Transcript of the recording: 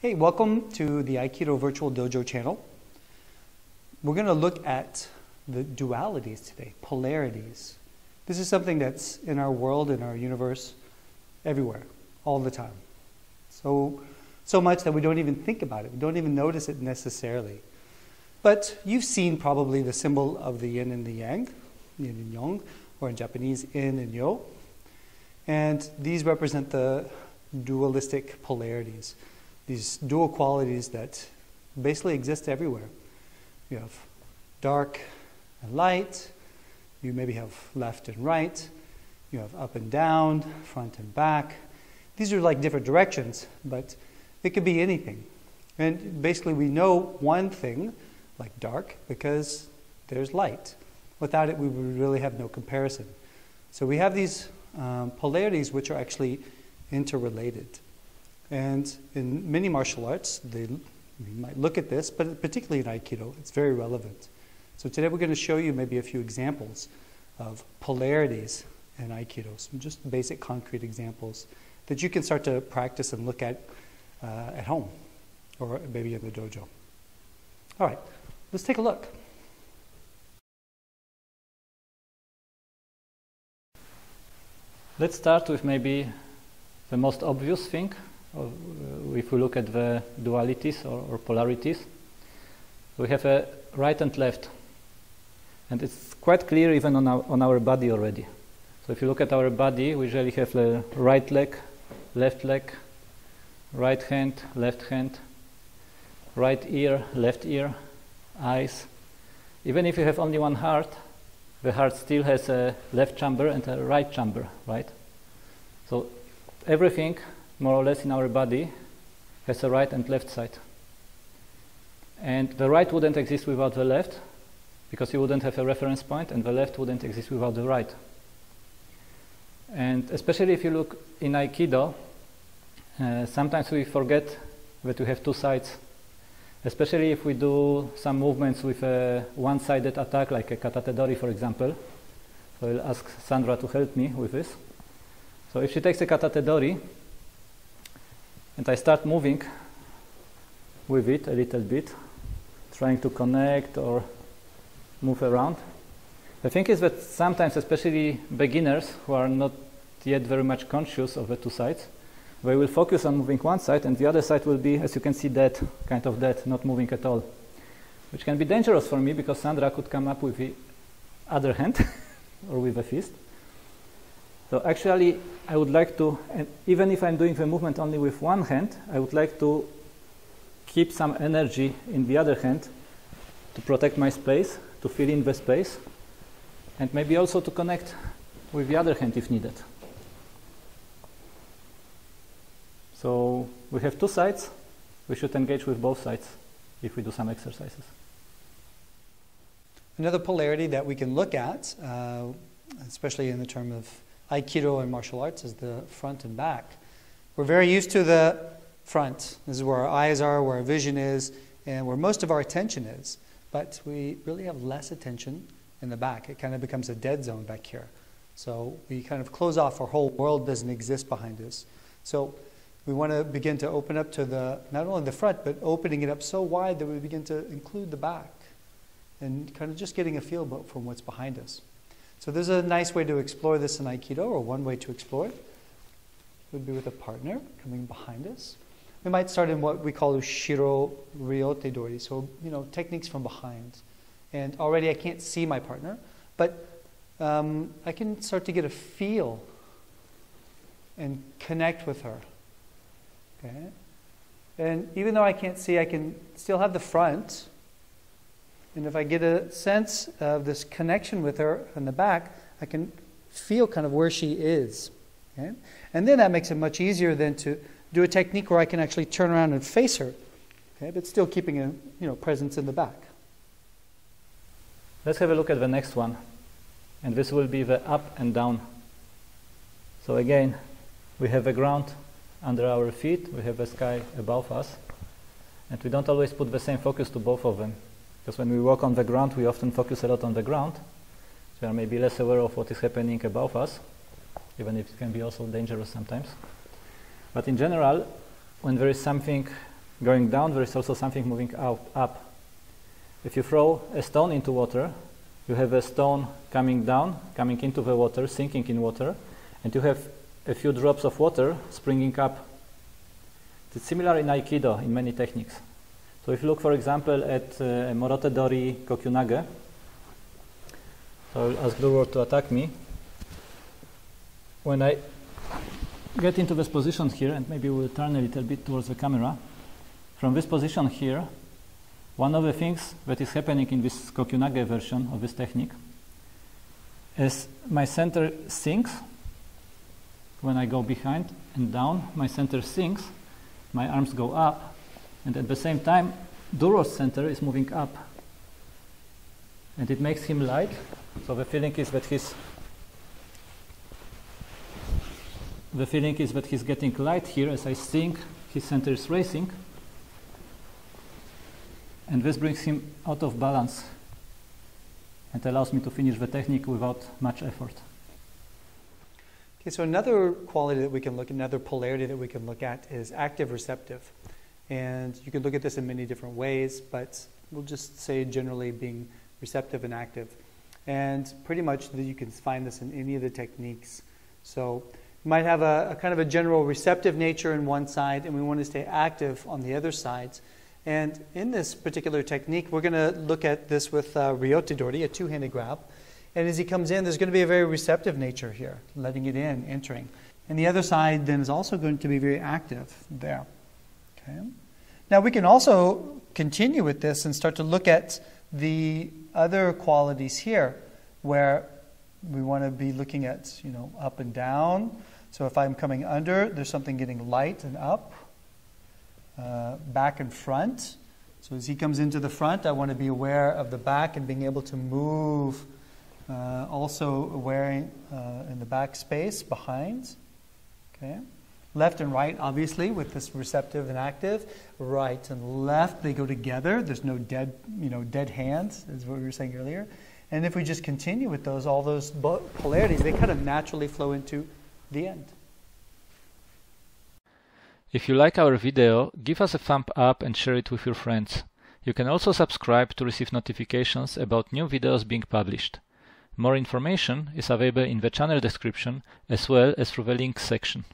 Hey, welcome to the Aikido Virtual Dojo channel. We're going to look at the dualities today, polarities. This is something that's in our world, in our universe, everywhere, all the time. So much that we don't even think about it. We don't even notice it necessarily. But you've seen probably the symbol of the yin and the yang, yin and yang, or in Japanese, in and yo. And these represent the dualistic polarities. These dual qualities that basically exist everywhere. You have dark and light, you maybe have left and right, you have up and down, front and back. These are like different directions, but it could be anything. And basically we know one thing, like dark, because there's light. Without it, we would really have no comparison. So we have these polarities which are actually interrelated. And in many martial arts, you might look at this, but particularly in Aikido, it's very relevant. So today we're going to show you maybe a few examples of polarities in Aikido, some just basic concrete examples that you can start to practice and look at home, or maybe in the dojo. All right, let's take a look. Let's start with maybe the most obvious thing. If we look at the dualities or polarities, we have a right and left, and it's quite clear even on our body already. So if you look at our body, we usually have the right leg, right hand, left hand, right ear, left ear, eyes. Even if you have only one heart, the heart still has a left chamber and a right chamber, right? So everything more or less in our body has a right and left side. And the right wouldn't exist without the left, because you wouldn't have a reference point, and the left wouldn't exist without the right. And especially if you look in Aikido, sometimes we forget that we have two sides, especially if we do some movements with a one-sided attack, like a katate-dori, for example. So I'll ask Sandra to help me with this. So if she takes a katate-dori, and I start moving with it a little bit, trying to connect or move around. The thing is that sometimes, especially beginners who are not yet very much conscious of the two sides, they will focus on moving one side, and the other side will be, as you can see, dead, kind of dead, not moving at all. Which can be dangerous for me, because Sandra could come up with the other hand or with a fist. So actually, I would like to, and even if I'm doing the movement only with one hand, I would like to keep some energy in the other hand to protect my space, to fill in the space, and maybe also to connect with the other hand if needed. So we have two sides. We should engage with both sides if we do some exercises. Another polarity that we can look at, especially in the term of Aikido and martial arts, is the front and back. We're very used to the front. This is where our eyes are, where our vision is, and where most of our attention is. But we really have less attention in the back. It kind of becomes a dead zone back here. So we kind of close off. Our whole world doesn't exist behind us. So we want to begin to open up to not only the front, but opening it up so wide that we begin to include the back and kind of just getting a feel from what's behind us. So there's a nice way to explore this in Aikido, or one way to explore it would be with a partner coming behind us. We might start in what we call Ushiro Ryote Dori, so techniques from behind. And already I can't see my partner, but I can start to get a feel and connect with her. Okay? And even though I can't see, I can still have the front. And if I get a sense of this connection with her in the back, I can feel kind of where she is. Okay? And then that makes it much easier than to do a technique where I can actually turn around and face her, okay? But still keeping a presence in the back. Let's have a look at the next one. And this will be the up and down. So again, we have the ground under our feet, we have the sky above us, and we don't always put the same focus to both of them. Because when we walk on the ground, we often focus a lot on the ground. So we are maybe less aware of what is happening above us, even if it can be also dangerous sometimes. But in general, when there is something going down, there is also something moving up. If you throw a stone into water, you have a stone coming down, coming into the water, sinking in water, and you have a few drops of water springing up. It's similar in Aikido in many techniques. So if you look, for example, at Morote Dori Kokyunage, so I'll ask Durward to attack me. When I get into this position here, and maybe we'll turn a little bit towards the camera, from this position here, one of the things that is happening in this Kokyunage version of this technique is my center sinks. When I go behind and down, my center sinks, my arms go up, and at the same time, Durward's center is moving up. And it makes him light, so the feeling is that he's getting light here as I sink, his center is racing, and this brings him out of balance and allows me to finish the technique without much effort. Okay, so another quality that we can look at, another polarity that we can look at is active receptive. And you can look at this in many different ways, but we'll just say generally being receptive and active. And pretty much you can find this in any of the techniques. So you might have a kind of a general receptive nature in one side, and we want to stay active on the other sides. And in this particular technique, we're going to look at this with Ryote Dori, a two-handed grab. And as he comes in, there's going to be a very receptive nature here, letting it in, entering. And the other side then is also going to be very active there. Okay. Now we can also continue with this and start to look at the other qualities here, where we want to be looking at, up and down. So if I'm coming under, there's something getting light and up. Back and front. So as he comes into the front, I want to be aware of the back and being able to move. Also aware in the back space behind. Okay. Left and right, obviously, with this receptive and active. Right and left, they go together. There's no dead hands, is what we were saying earlier. And if we just continue with all those polarities, they kind of naturally flow into the end. If you like our video, give us a thumb up and share it with your friends. You can also subscribe to receive notifications about new videos being published. More information is available in the channel description as well as through the links section.